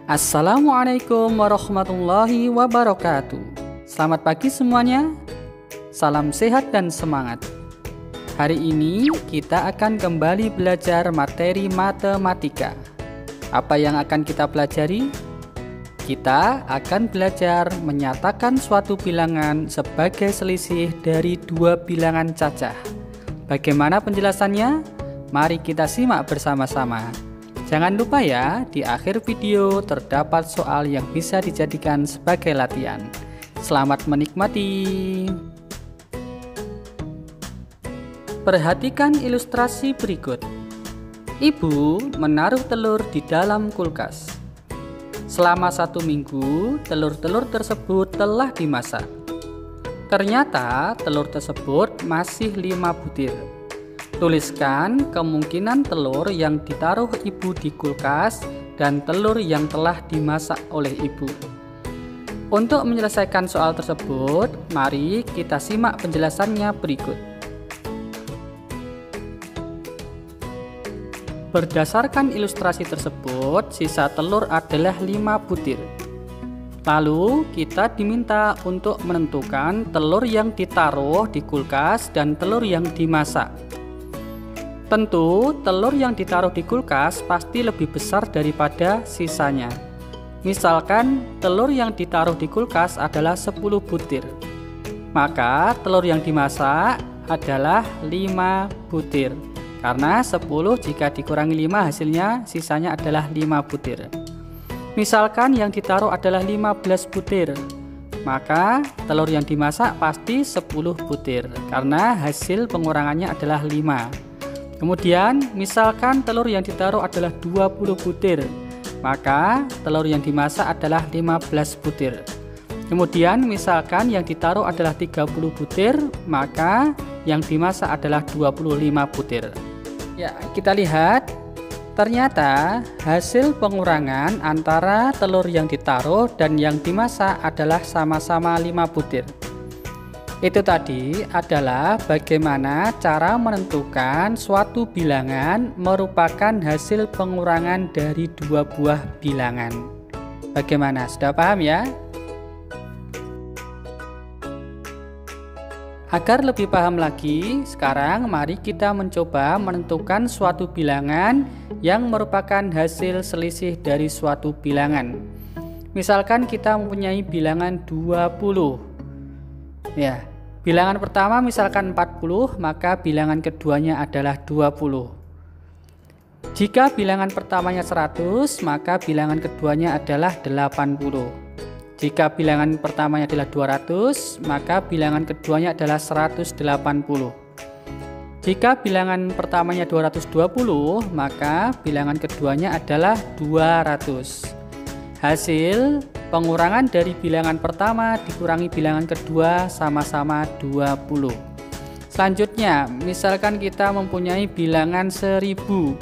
Assalamualaikum warahmatullahi wabarakatuh. Selamat pagi semuanya. Salam sehat dan semangat. Hari ini kita akan kembali belajar materi matematika. Apa yang akan kita pelajari? Kita akan belajar menyatakan suatu bilangan sebagai selisih dari dua bilangan cacah. Bagaimana penjelasannya? Mari kita simak bersama-sama. Jangan lupa ya, di akhir video terdapat soal yang bisa dijadikan sebagai latihan. Selamat menikmati. Perhatikan ilustrasi berikut. Ibu menaruh telur di dalam kulkas. Selama 1 minggu, telur-telur tersebut telah dimasak. Ternyata telur tersebut masih 5 butir. Tuliskan kemungkinan telur yang ditaruh ibu di kulkas dan telur yang telah dimasak oleh ibu. Untuk menyelesaikan soal tersebut, mari kita simak penjelasannya berikut. Berdasarkan ilustrasi tersebut, sisa telur adalah 5 butir. Lalu, kita diminta untuk menentukan telur yang ditaruh di kulkas dan telur yang dimasak. Tentu, telur yang ditaruh di kulkas pasti lebih besar daripada sisanya. Misalkan, telur yang ditaruh di kulkas adalah 10 butir. Maka, telur yang dimasak adalah 5 butir. Karena 10 jika dikurangi 5 hasilnya sisanya adalah 5 butir. Misalkan yang ditaruh adalah 15 butir. Maka, telur yang dimasak pasti 10 butir. Karena hasil pengurangannya adalah 5. Kemudian, misalkan telur yang ditaruh adalah 20 butir, maka telur yang dimasak adalah 15 butir. Kemudian, misalkan yang ditaruh adalah 30 butir, maka yang dimasak adalah 25 butir. Ya, kita lihat, ternyata hasil pengurangan antara telur yang ditaruh dan yang dimasak adalah sama-sama 5 butir. Itu tadi adalah bagaimana cara menentukan suatu bilangan merupakan hasil pengurangan dari dua buah bilangan. Bagaimana? Sudah paham ya? Agar lebih paham lagi, sekarang mari kita mencoba menentukan suatu bilangan yang merupakan hasil selisih dari suatu bilangan. Misalkan kita mempunyai bilangan 20. Ya, bilangan pertama misalkan 40, maka bilangan keduanya adalah 20. Jika bilangan pertamanya 100, maka bilangan keduanya adalah 80. Jika bilangan pertamanya adalah 200, maka bilangan keduanya adalah 180. Jika bilangan pertamanya 220, maka bilangan keduanya adalah 200. Hasil pengurangan dari bilangan pertama dikurangi bilangan kedua sama-sama 20. Selanjutnya, misalkan kita mempunyai bilangan 1000.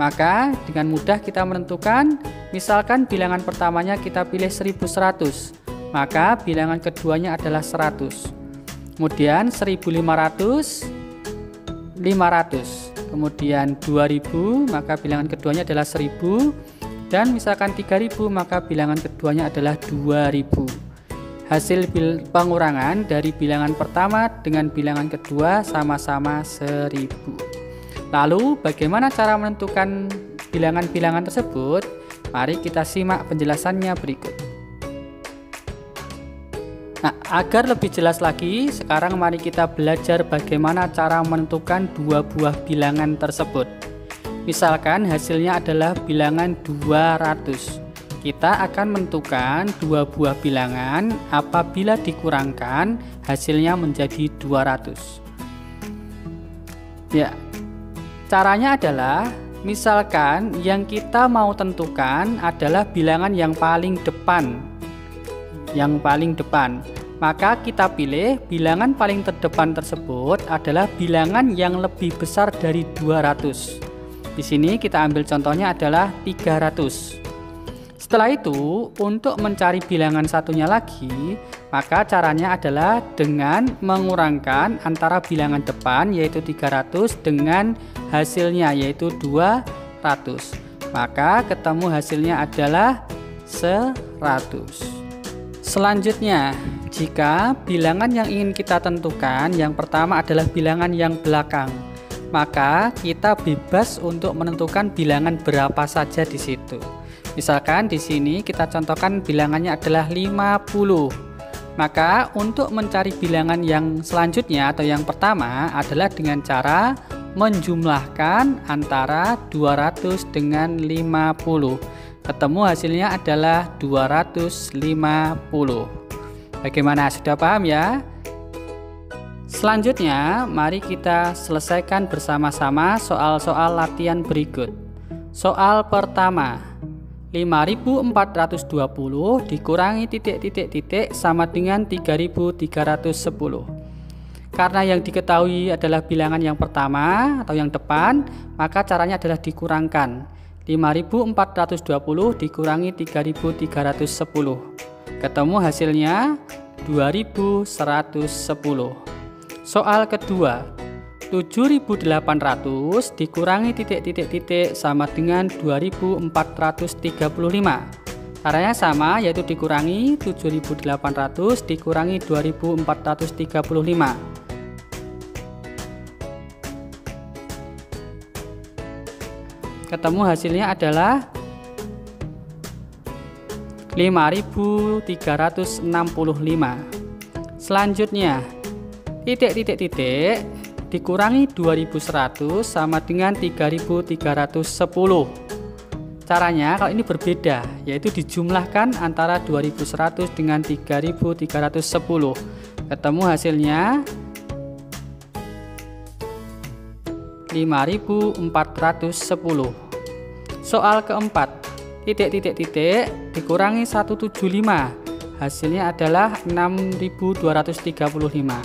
Maka dengan mudah kita menentukan, misalkan bilangan pertamanya kita pilih 1100, maka bilangan keduanya adalah 100. Kemudian 1500, 500. Kemudian 2000, maka bilangan keduanya adalah 1000. Dan misalkan 3000, maka bilangan keduanya adalah 2000. Hasil pengurangan dari bilangan pertama dengan bilangan kedua sama-sama 1000. Lalu bagaimana cara menentukan bilangan-bilangan tersebut? Mari kita simak penjelasannya berikut. Nah, agar lebih jelas lagi, sekarang mari kita belajar bagaimana cara menentukan dua buah bilangan tersebut. Misalkan hasilnya adalah bilangan 200. Kita akan menentukan dua buah bilangan apabila dikurangkan hasilnya menjadi 200. Ya, caranya adalah misalkan yang kita mau tentukan adalah bilangan yang paling depan. Maka kita pilih bilangan paling terdepan tersebut adalah bilangan yang lebih besar dari 200. Di sini kita ambil contohnya adalah 300. Setelah itu, untuk mencari bilangan satunya lagi, maka caranya adalah dengan mengurangkan antara bilangan depan yaitu 300 dengan hasilnya yaitu 200. maka ketemu hasilnya adalah 100. Selanjutnya, jika bilangan yang ingin kita tentukan yang pertama adalah bilangan yang belakang, maka kita bebas untuk menentukan bilangan berapa saja di situ. Misalkan di sini kita contohkan bilangannya adalah 50. Maka untuk mencari bilangan yang selanjutnya atau yang pertama adalah dengan cara menjumlahkan antara 200 dengan 50. Ketemu hasilnya adalah 250. Bagaimana, sudah paham ya? Selanjutnya, mari kita selesaikan bersama-sama soal-soal latihan berikut. Soal pertama, 5420 dikurangi titik-titik-titik sama dengan 3310. Karena yang diketahui adalah bilangan yang pertama atau yang depan, maka caranya adalah dikurangkan. 5420 dikurangi 3310. Ketemu hasilnya 2110. Soal kedua, 7800 dikurangi titik-titik-titik sama dengan 2435. Caranya sama, yaitu dikurangi 7800 dikurangi 2435. Ketemu hasilnya adalah 5365. Selanjutnya, titik-titik-titik dikurangi 2100 sama dengan 3310. Caranya kalau ini berbeda, yaitu dijumlahkan antara 2100 dengan 3310. Ketemu hasilnya 5410. Soal keempat, titik-titik-titik dikurangi 175. Hasilnya adalah 6235.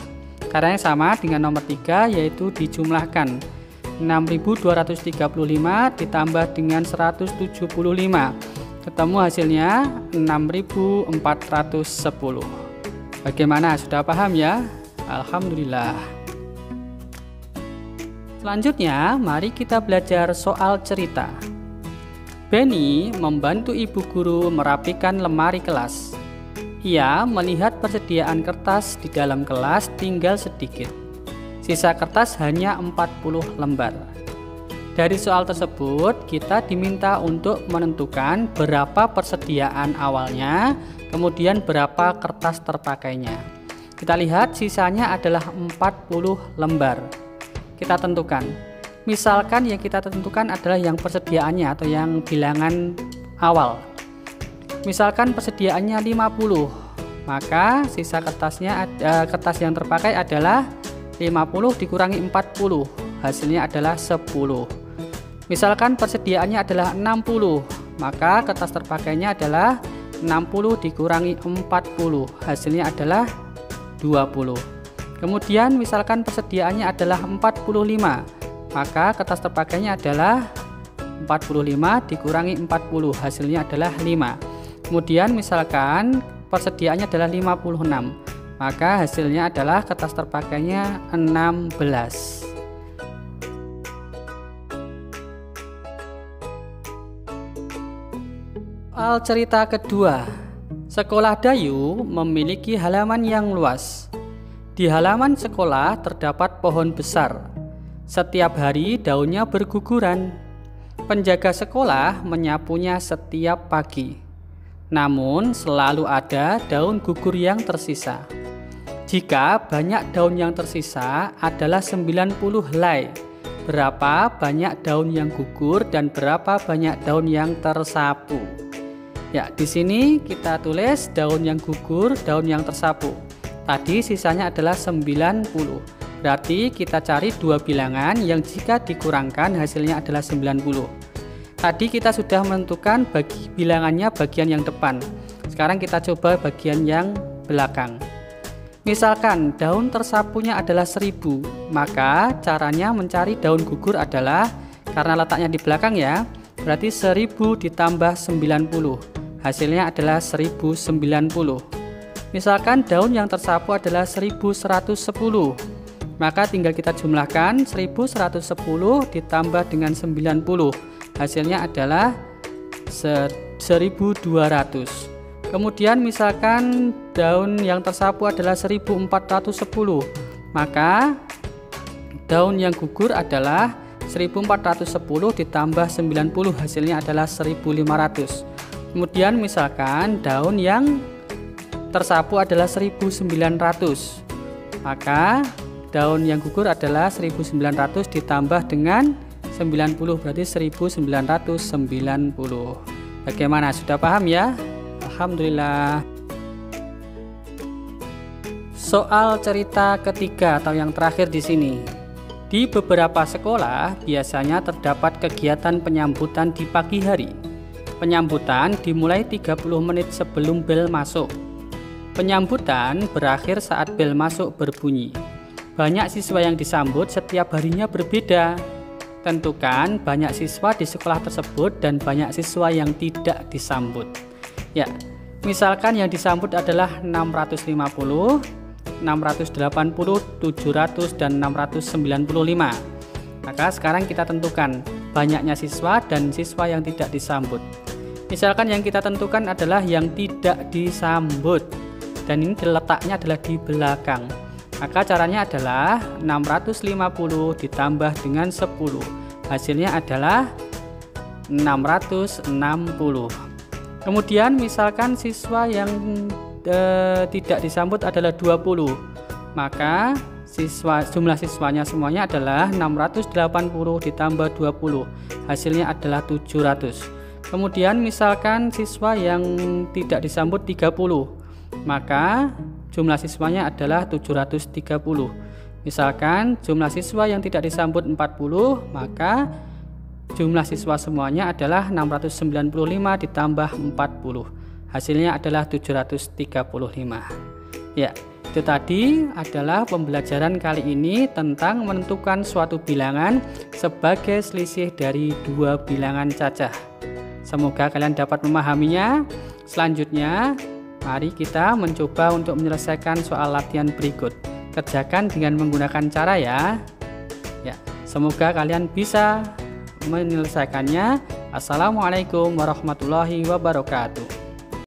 Caranya sama dengan nomor 3, yaitu dijumlahkan 6235 ditambah dengan 175. Ketemu hasilnya 6410. Bagaimana, sudah paham ya? Alhamdulillah. Selanjutnya, mari kita belajar soal cerita. Benny membantu ibu guru merapikan lemari kelas. Ia melihat persediaan kertas di dalam kelas tinggal sedikit. Sisa kertas hanya 40 lembar. Dari soal tersebut, kita diminta untuk menentukan berapa persediaan awalnya, kemudian berapa kertas terpakainya. Kita lihat sisanya adalah 40 lembar. Kita tentukan. Misalkan yang kita tentukan adalah yang persediaannya atau yang bilangan awal. Misalkan persediaannya 50, maka sisa kertasnya kertas yang terpakai adalah 50 dikurangi 40, hasilnya adalah 10. Misalkan persediaannya adalah 60, maka kertas terpakainya adalah 60 dikurangi 40, hasilnya adalah 20. Kemudian misalkan persediaannya adalah 45, maka kertas terpakainya adalah 45 dikurangi 40, hasilnya adalah 5. Kemudian misalkan persediaannya adalah 56, maka hasilnya adalah kertas terpakainya 16. Soal cerita kedua. Sekolah Dayu memiliki halaman yang luas. Di halaman sekolah terdapat pohon besar. Setiap hari daunnya berguguran. Penjaga sekolah menyapunya setiap pagi. Namun selalu ada daun gugur yang tersisa. Jika banyak daun yang tersisa adalah 90 helai, berapa banyak daun yang gugur dan berapa banyak daun yang tersapu? Ya, di sini kita tulis daun yang gugur, daun yang tersapu. Tadi sisanya adalah 90. Berarti kita cari dua bilangan yang jika dikurangkan hasilnya adalah 90. Tadi kita sudah menentukan bilangannya bagian yang depan. Sekarang kita coba bagian yang belakang. Misalkan daun tersapunya adalah 1000, maka caranya mencari daun gugur adalah, karena letaknya di belakang ya, berarti 1000 ditambah 90. Hasilnya adalah 1090. Misalkan daun yang tersapu adalah 1110, maka tinggal kita jumlahkan 1110 ditambah dengan 90. hasilnya adalah 1200. Kemudian misalkan daun yang tersapu adalah 1410, maka daun yang gugur adalah 1410 ditambah 90, hasilnya adalah 1500. Kemudian misalkan daun yang tersapu adalah 1900, maka daun yang gugur adalah 1900 ditambah dengan 90, berarti 1990. Bagaimana, sudah paham ya? Alhamdulillah. Soal cerita ketiga atau yang terakhir di sini. Di beberapa sekolah biasanya terdapat kegiatan penyambutan di pagi hari. Penyambutan dimulai 30 menit sebelum bel masuk. Penyambutan berakhir saat bel masuk berbunyi. Banyak siswa yang disambut setiap harinya berbeda. Tentukan banyak siswa di sekolah tersebut dan banyak siswa yang tidak disambut. Ya, misalkan yang disambut adalah 650, 680, 700, dan 695. Maka sekarang kita tentukan banyaknya siswa dan siswa yang tidak disambut. Misalkan yang kita tentukan adalah yang tidak disambut, dan ini letaknya adalah di belakang. Maka caranya adalah 650 ditambah dengan 10, hasilnya adalah 660. Kemudian misalkan siswa yang tidak disambut adalah 20, maka jumlah siswanya semuanya adalah 680 ditambah 20, hasilnya adalah 700. Kemudian misalkan siswa yang tidak disambut 30, maka jumlah siswanya adalah 730. Misalkan jumlah siswa yang tidak disambut 40, maka jumlah siswa semuanya adalah 695 ditambah 40. Hasilnya adalah 735. Ya, itu tadi adalah pembelajaran kali ini tentang menentukan suatu bilangan sebagai selisih dari dua bilangan cacah. Semoga kalian dapat memahaminya. Selanjutnya, mari kita mencoba untuk menyelesaikan soal latihan berikut. Kerjakan dengan menggunakan cara ya. Ya, semoga kalian bisa menyelesaikannya. Assalamualaikum warahmatullahi wabarakatuh.